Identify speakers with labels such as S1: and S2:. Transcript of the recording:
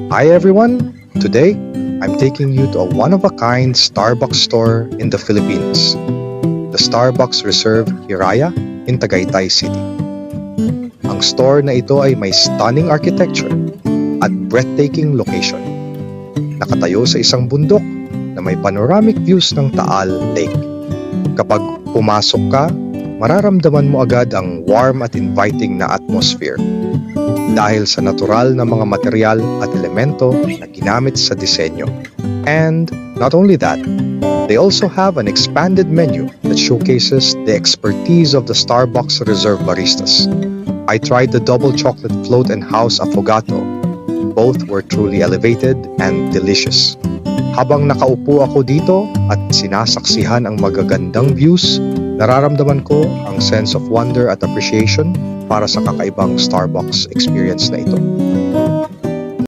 S1: Hi everyone! Today, I'm taking you to a one-of-a-kind Starbucks store in the Philippines. The Starbucks Reserve Hiraya in Tagaytay City. Ang store na ito ay may stunning architecture at breathtaking location. Nakatayo sa isang bundok na may panoramic views ng Taal Lake. Kapag pumasok ka, mararamdaman mo agad ang warm at inviting na atmosphere dahil sa natural na mga material at elemento na ginamit sa disenyo. And not only that, they also have an expanded menu that showcases the expertise of the Starbucks Reserve baristas. I tried the double chocolate float and house affogato. Both were truly elevated and delicious. Habang nakaupo ako dito at sinasaksihan ang magagandang views, nararamdaman ko ang sense of wonder at appreciation para sa kakaibang Starbucks experience na ito.